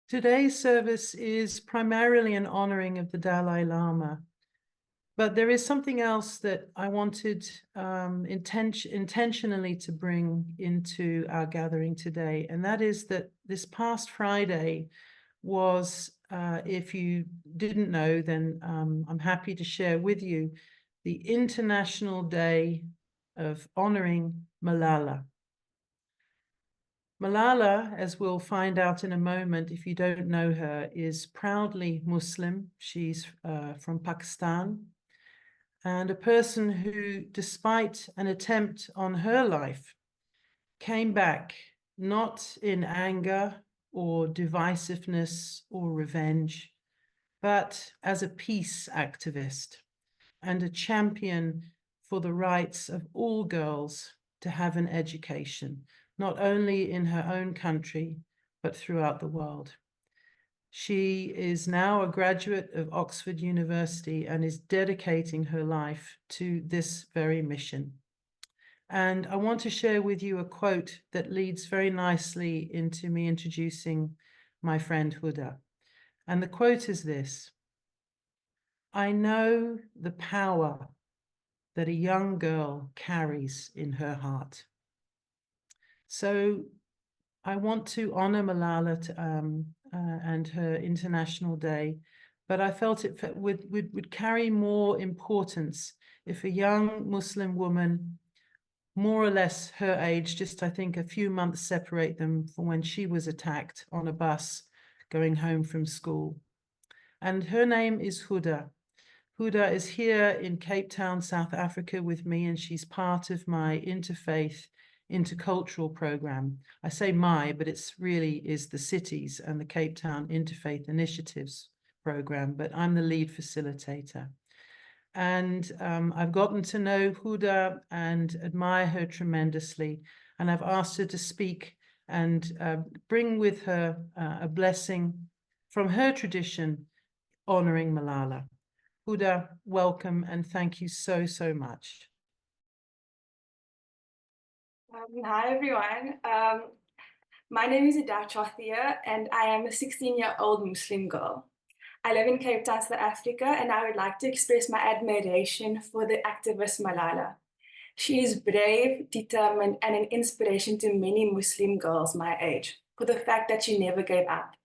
Today's service is primarily an honoring of the Dalai Lama, but there is something else that I wanted intentionally to bring into our gathering today, and that is that this past Friday was, if you didn't know, then I'm happy to share with you, the International Day of honoring Malala. Malala, as we'll find out in a moment if you don't know her, is proudly Muslim. She's from Pakistan, and a person who, despite an attempt on her life, came back not in anger or divisiveness or revenge, but as a peace activist and a champion for the rights of all girls to have an education, not only in her own country, but throughout the world. She is now a graduate of Oxford University and is dedicating her life to this very mission. And I want to share with you a quote that leads very nicely into me introducing my friend Huda. And the quote is this: "I know the power that a young girl carries in her heart." So I want to honor Malala and her International Day, but I felt it would carry more importance if a young Muslim woman, more or less her age, just I think a few months separate them from when she was attacked on a bus going home from school. And her name is Huda. Huda is here in Cape Town, South Africa with me, and she's part of my interfaith, intercultural program. I say my, but it's really is the cities and the Cape Town Interfaith Initiatives program, but I'm the lead facilitator. And I've gotten to know Huda and admire her tremendously. And I've asked her to speak and bring with her a blessing from her tradition, honoring Malala. Huda, welcome, and thank you so, so much. Hi, everyone. My name is Ida Chothia, and I am a 16-year-old Muslim girl. I live in Cape Town, South Africa, and I would like to express my admiration for the activist Malala. She is brave, determined, and an inspiration to many Muslim girls my age for the fact that she never gave up.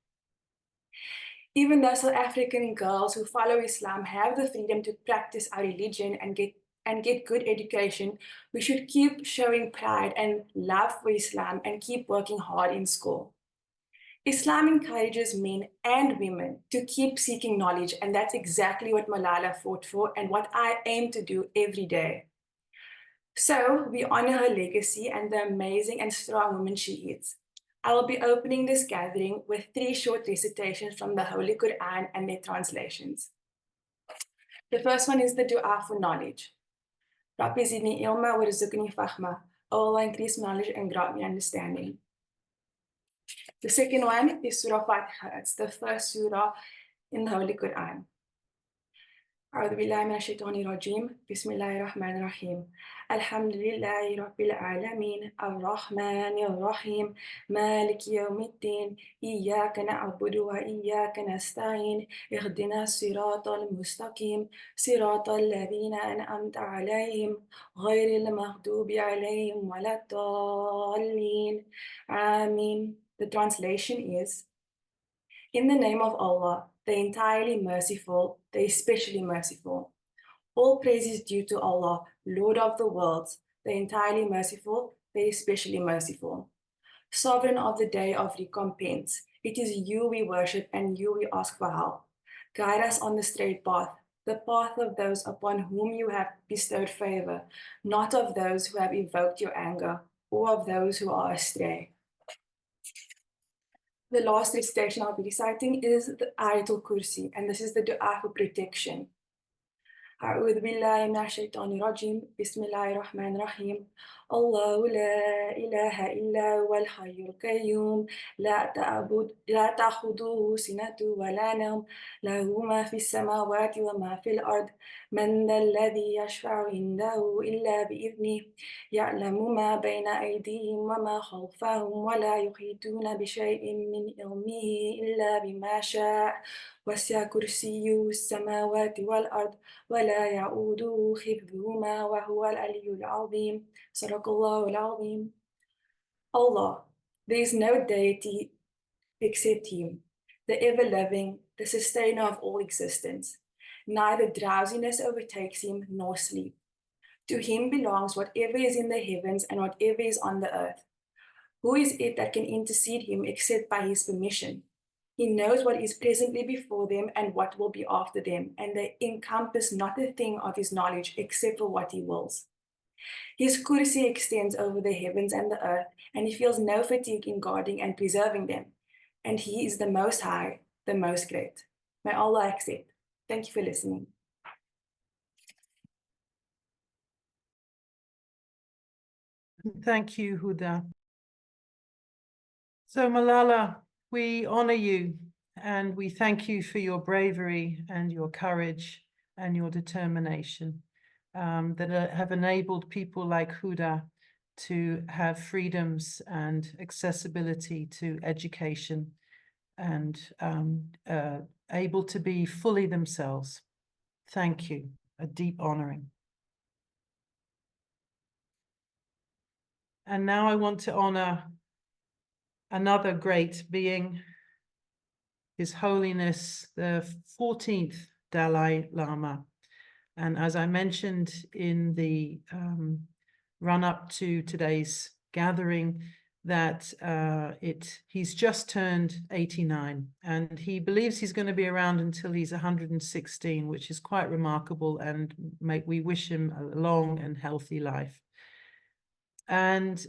Even though South African girls who follow Islam have the freedom to practice our religion and get good education, we should keep showing pride and love for Islam and keep working hard in school. Islam encourages men and women to keep seeking knowledge, and that's exactly what Malala fought for and what I aim to do every day. So we honor her legacy and the amazing and strong woman she is. I will be opening this gathering with 3 short recitations from the Holy Quran and their translations. The first one is the dua for knowledge. Rabbi zidni ilma warzuqni fahma. Oh Allah, increase knowledge and grant me understanding. The second one is Surah Fatiha. It's the first surah in the Holy Quran. أعوذ بالله من الشيطان الرجيم بسم الله الرحمن الرحيم الحمد لله رب العالمين الرحمن الرحيم مالك يوم الدين إياك نعبد وإياك نستعين اهدنا الصراط المستقيم صراط الذين أنعمت عليهم غير المغضوب عليهم ولا الضالين آمين. The translation is: in the name of Allah, the entirely merciful, the especially merciful. All praise is due to Allah, Lord of the worlds, the entirely merciful, the especially merciful. Sovereign of the day of recompense, it is you we worship and you we ask for help. Guide us on the straight path, the path of those upon whom you have bestowed favor, not of those who have evoked your anger, or of those who are astray. The last recitation I'll be reciting is the Ayatul Kursi, and this is the dua for protection. أعوذ بالله من الشيطان الرجيم بسم الله الرحمن الرحيم الله لا إله إلا هو الحي القيوم لا تأخذه سنة ولا نوم له ما في السماوات وما في الأرض من ذا الذي يشفع عنده إلا بإذنه يعلم ما بين أيديهم وما خلفهم ولا يحيطون بشيء من علمه إلا بما شاء وسع كرسيه السماوات والأرض ولا يعوده حفظهما وهو العلي العظيم صدق الله العظيم. Allah, there is no deity except Him, the ever-living, the sustainer of all existence. Neither drowsiness overtakes Him nor sleep. To Him belongs whatever is in the heavens and whatever is on the earth. Who is it that can intercede Him except by His permission? He knows what is presently before them and what will be after them, and they encompass not a thing of His knowledge except for what He wills. His kursi extends over the heavens and the earth, and He feels no fatigue in guarding and preserving them. And He is the Most High, the Most Great. May Allah accept. Thank you for listening. Thank you, Huda. So Malala, we honor you and we thank you for your bravery and your courage and your determination that have enabled people like Huda to have freedoms and accessibility to education and able to be fully themselves. Thank you. A deep honoring. And now I want to honor another great being, His Holiness, the 14th Dalai Lama. And as I mentioned in the run-up to today's gathering, that he's just turned 89, and he believes he's going to be around until he's 116, which is quite remarkable, and we wish him a long and healthy life. And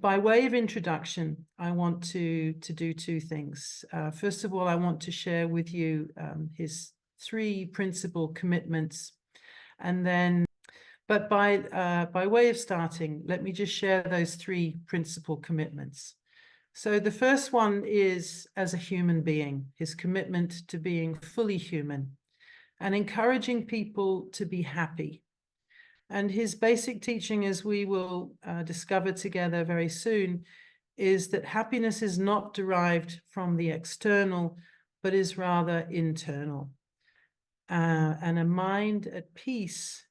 by way of introduction, I want to do two things. First of all, I want to share with you his 3 principal commitments, and then, but by way of starting, let me just share those 3 principal commitments. So the first one is as a human being, his commitment to being fully human and encouraging people to be happy. And his basic teaching, as we will discover together very soon, is that happiness is not derived from the external, but is rather internal. And a mind at peace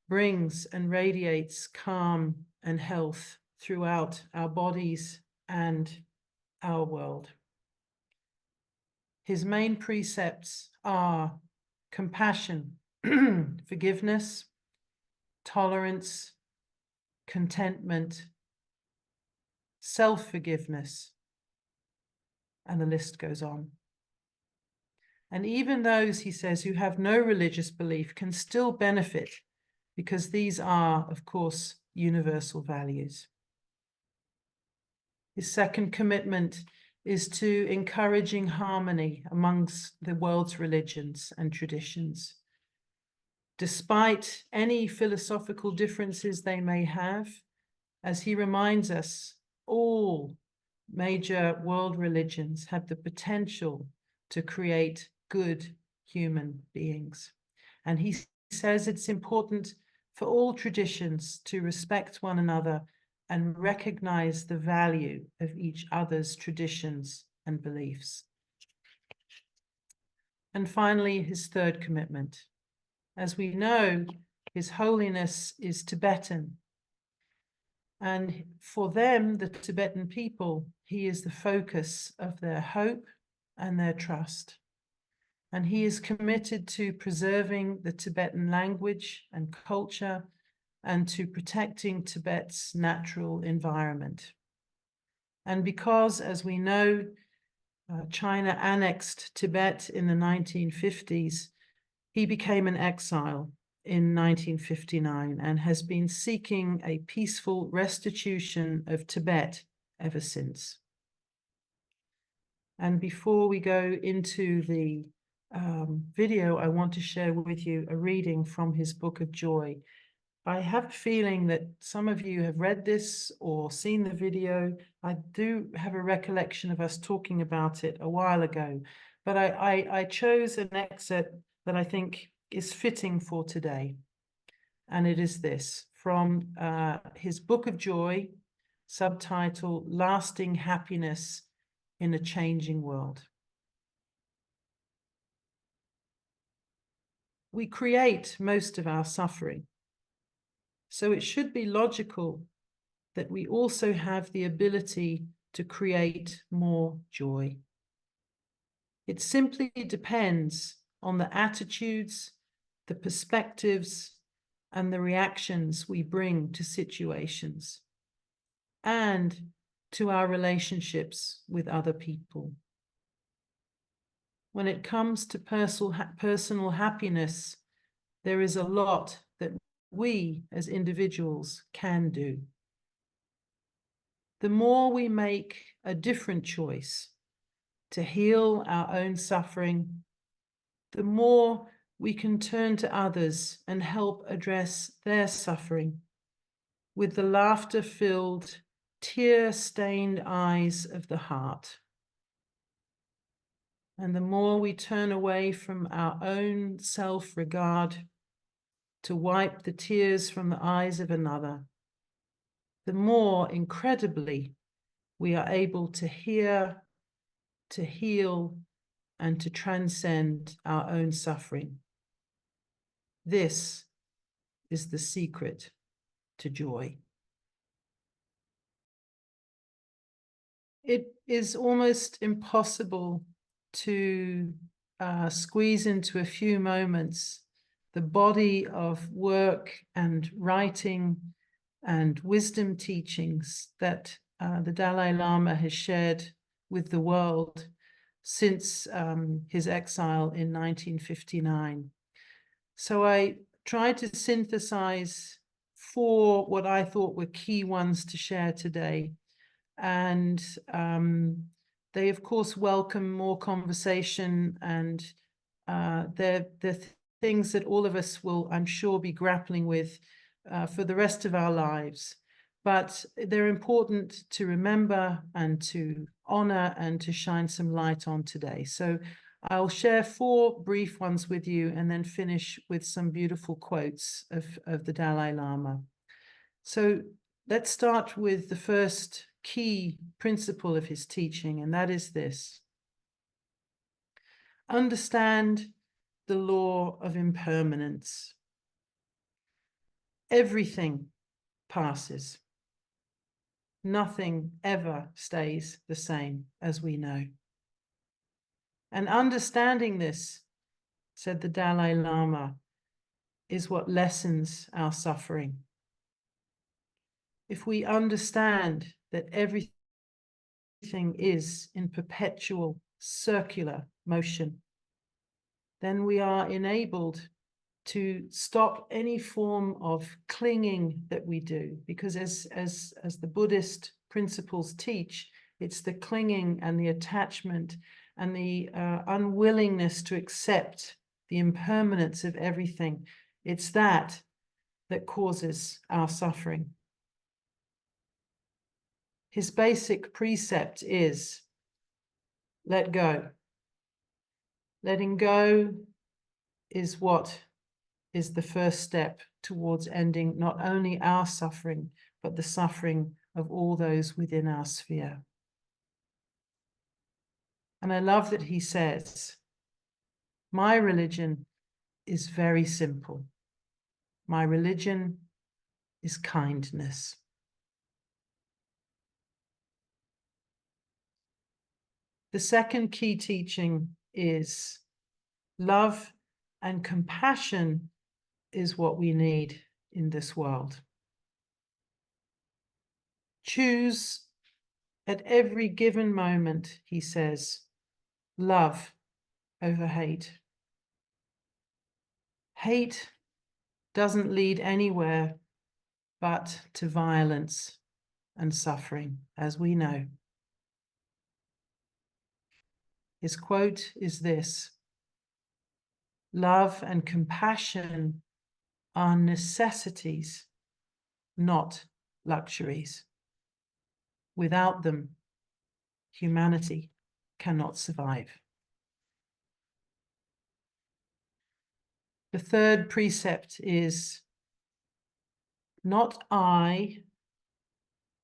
brings and radiates calm and health throughout our bodies and our world. His main precepts are compassion, forgiveness, tolerance, contentment, self-forgiveness, and the list goes on. And even those, he says, who have no religious belief can still benefit, because these are, of course, universal values. His second commitment is to encouraging harmony amongst the world's religions and traditions. Despite any philosophical differences they may have, as he reminds us, all major world religions have the potential to create good human beings. And he says it's important for all traditions to respect one another and recognize the value of each other's traditions and beliefs. And finally, his third commitment. As we know, His Holiness is Tibetan. And for them, the Tibetan people, he is the focus of their hope and their trust. And he is committed to preserving the Tibetan language and culture and to protecting Tibet's natural environment. And because, as we know, China annexed Tibet in the 1950s, he became an exile in 1959 and has been seeking a peaceful restitution of Tibet ever since. And before we go into the video, I want to share with you a reading from his Book of Joy. I have a feeling that some of you have read this or seen the video. I do have a recollection of us talking about it a while ago, but I chose an excerpt that I think is fitting for today. And it is this, from his Book of Joy, subtitle, Lasting Happiness in a Changing World. We create most of our suffering, so it should be logical that we also have the ability to create more joy. It simply depends on the attitudes, the perspectives, and the reactions we bring to situations and to our relationships with other people. When it comes to personal happiness, there is a lot that we as individuals can do. The more we make a different choice to heal our own suffering, the more we can turn to others and help address their suffering with the laughter-filled, tear-stained eyes of the heart. And the more we turn away from our own self-regard to wipe the tears from the eyes of another, the more, incredibly, we are able to hear, to heal, and to transcend our own suffering. This is the secret to joy. It is almost impossible to squeeze into a few moments the body of work and writing and wisdom teachings that the Dalai Lama has shared with the world since his exile in 1959. So I tried to synthesize 4 what I thought were key ones to share today. And they, of course, welcome more conversation, and they're things that all of us will, I'm sure, be grappling with for the rest of our lives. But they're important to remember and to honor and to shine some light on today. So I'll share 4 brief ones with you and then finish with some beautiful quotes of the Dalai Lama. So let's start with the first key principle of his teaching, and that is this: understand the law of impermanence. Everything passes. Nothing ever stays the same, as we know. And understanding this, said the Dalai Lama, is what lessens our suffering. If we understand that everything is in perpetual circular motion, then we are enabled to stop any form of clinging that we do, because as the Buddhist principles teach, it's the clinging and the attachment and the unwillingness to accept the impermanence of everything. It's that causes our suffering. His basic precept is let go. Letting go is what is the first step towards ending not only our suffering, but the suffering of all those within our sphere. And I love that he says, my religion is very simple. My religion is kindness. The second key teaching is love and compassion is what we need in this world. Choose at every given moment, he says, love over hate. Hate doesn't lead anywhere but to violence and suffering, as we know. His quote is this: Love and compassion are necessities, not luxuries. Without them, humanity cannot survive. The third precept is not I,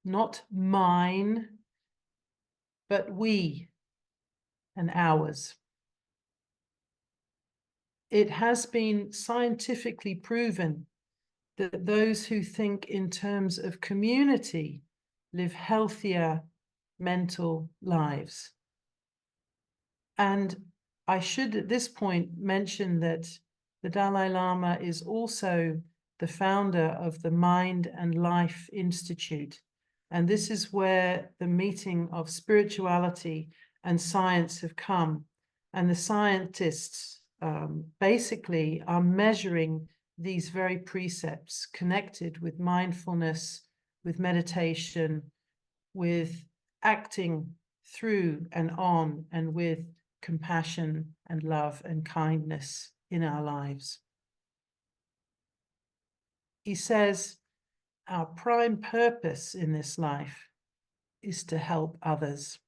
not mine, but we and ours. It has been scientifically proven that those who think in terms of community live healthier mental lives. And I should at this point mention that the Dalai Lama is also the founder of the Mind and Life Institute. And this is where the meeting of spirituality and science have come. And the scientists basically are measuring these very precepts connected with mindfulness, with meditation, with acting through and on, and with compassion and love and kindness in our lives. He says, our prime purpose in this life is to help others.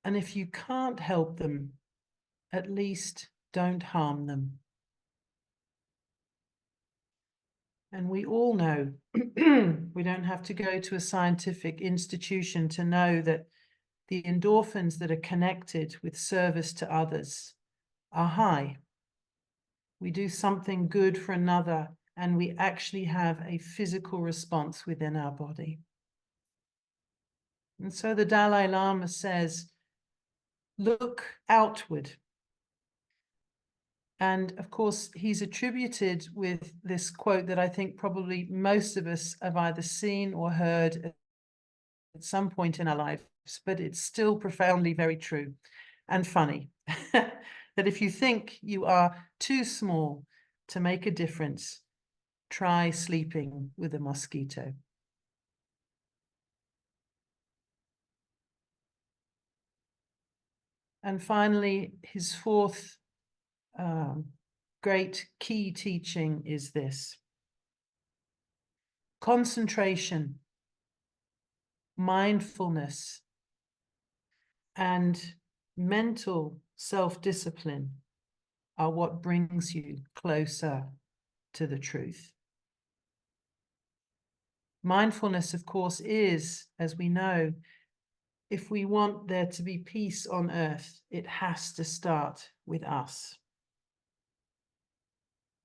And if you can't help them, at least don't harm them. And we all know, we don't have to go to a scientific institution to know that the endorphins that are connected with service to others are high. We do something good for another, and we actually have a physical response within our body. And so the Dalai Lama says, look outward. And of course, he's attributed with this quote that I think probably most of us have either seen or heard at some point in our lives, but it's still profoundly very true and funny. That if you think you are too small to make a difference, try sleeping with a mosquito. And finally, his fourth great key teaching is this: concentration, mindfulness, and mental self-discipline are what brings you closer to the truth. Mindfulness, of course, is, as we know, if we want there to be peace on earth, it has to start with us.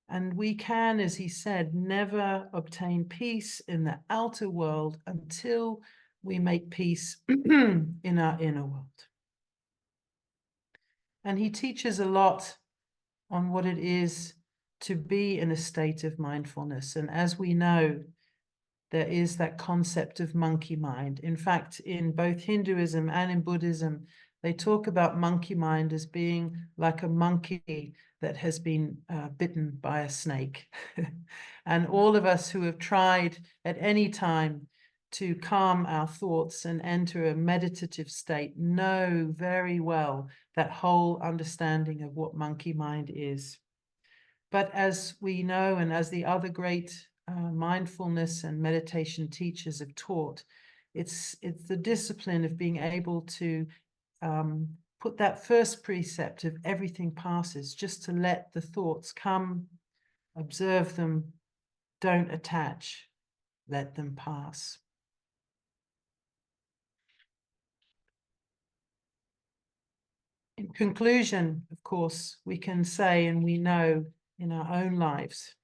And we can, as he said, never obtain peace in the outer world until we make peace in our inner world. And he teaches a lot on what it is to be in a state of mindfulness. And as we know, there is that concept of monkey mind. In fact, in both Hinduism and in Buddhism, they talk about monkey mind as being like a monkey that has been bitten by a snake. And all of us who have tried at any time to calm our thoughts and enter a meditative state know very well that whole understanding of what monkey mind is. But as we know, and as the other great mindfulness and meditation teachers have taught, it's the discipline of being able to put that first precept of everything passes, just to let the thoughts come, observe them, don't attach, let them pass. In conclusion, of course, we can say, and we know in our own lives,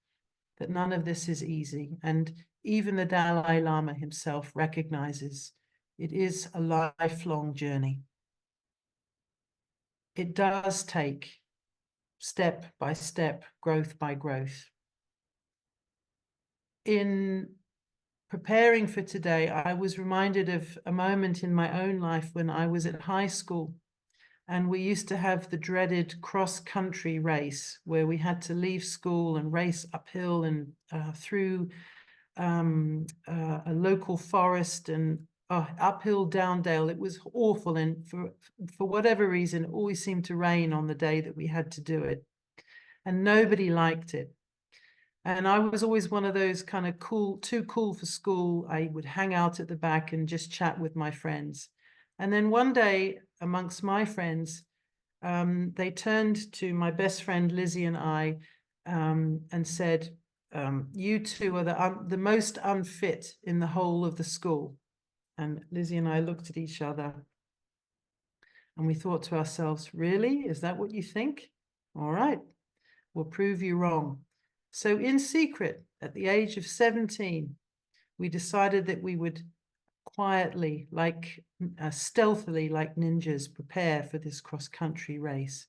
that none of this is easy. And even the Dalai Lama himself recognizes it is a lifelong journey. It does take step by step, growth by growth. In preparing for today, I was reminded of a moment in my own life when I was at high school, and we used to have the dreaded cross-country race where we had to leave school and race uphill and through a local forest and uphill, down dale. It was awful, and for whatever reason, it always seemed to rain on the day that we had to do it. and nobody liked it. And I was always one of those kind of too cool for school. I would hang out at the back and just chat with my friends. And then one day, amongst my friends, they turned to my best friend Lizzie and I and said, you two are the most unfit in the whole of the school. And Lizzie and I looked at each other and we thought to ourselves, really? Is that what you think? All right, we'll prove you wrong. So in secret, at the age of 17, we decided that we would quietly, stealthily, like ninjas, prepare for this cross-country race.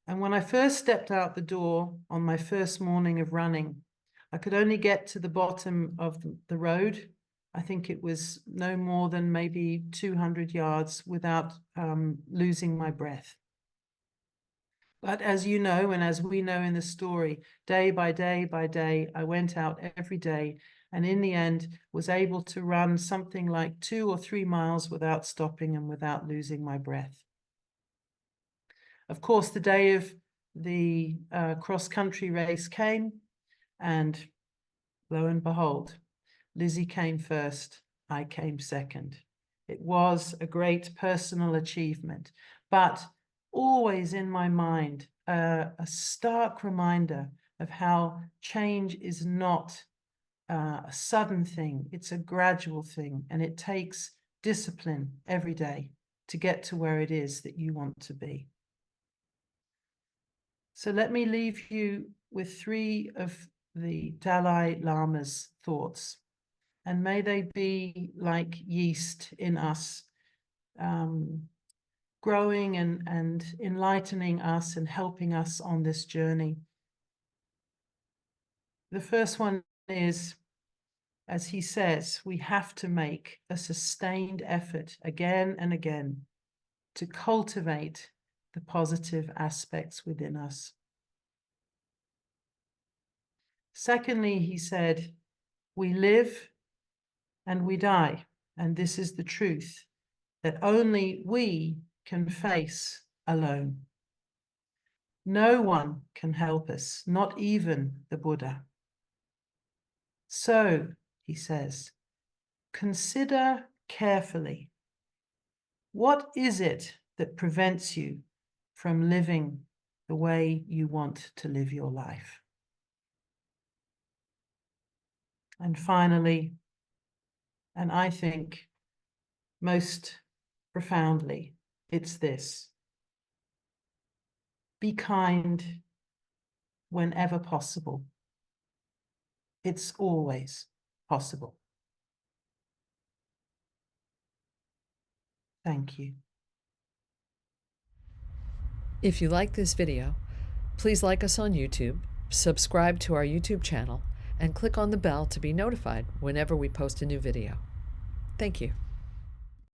And when I first stepped out the door on my first morning of running, I could only get to the bottom of the road. I think it was no more than maybe 200 yards without losing my breath. But as you know, and as we know in the story, day by day by day, I went out every day and in the end was able to run something like 2 or 3 miles without stopping and without losing my breath. Of course, the day of the cross-country race came, and lo and behold, Lizzie came first, I came second. It was a great personal achievement, but always in my mind, a stark reminder of how change is not a sudden thing. It's a gradual thing, and it takes discipline every day to get to where it is that you want to be. So let me leave you with 3 of the Dalai Lama's thoughts, and may they be like yeast in us, growing and enlightening us and helping us on this journey. The first one is, as he says, we have to make a sustained effort again and again to cultivate the positive aspects within us. Secondly, he said, we live and we die, and this is the truth that only we can face alone. No one can help us, not even the Buddha. So, he says, consider carefully, what is it that prevents you from living the way you want to live your life? And finally, and I think most profoundly, it's this: be kind whenever possible. It's always possible. Thank you. If you like this video, please like us on YouTube, subscribe to our YouTube channel, and click on the bell to be notified whenever we post a new video. Thank you.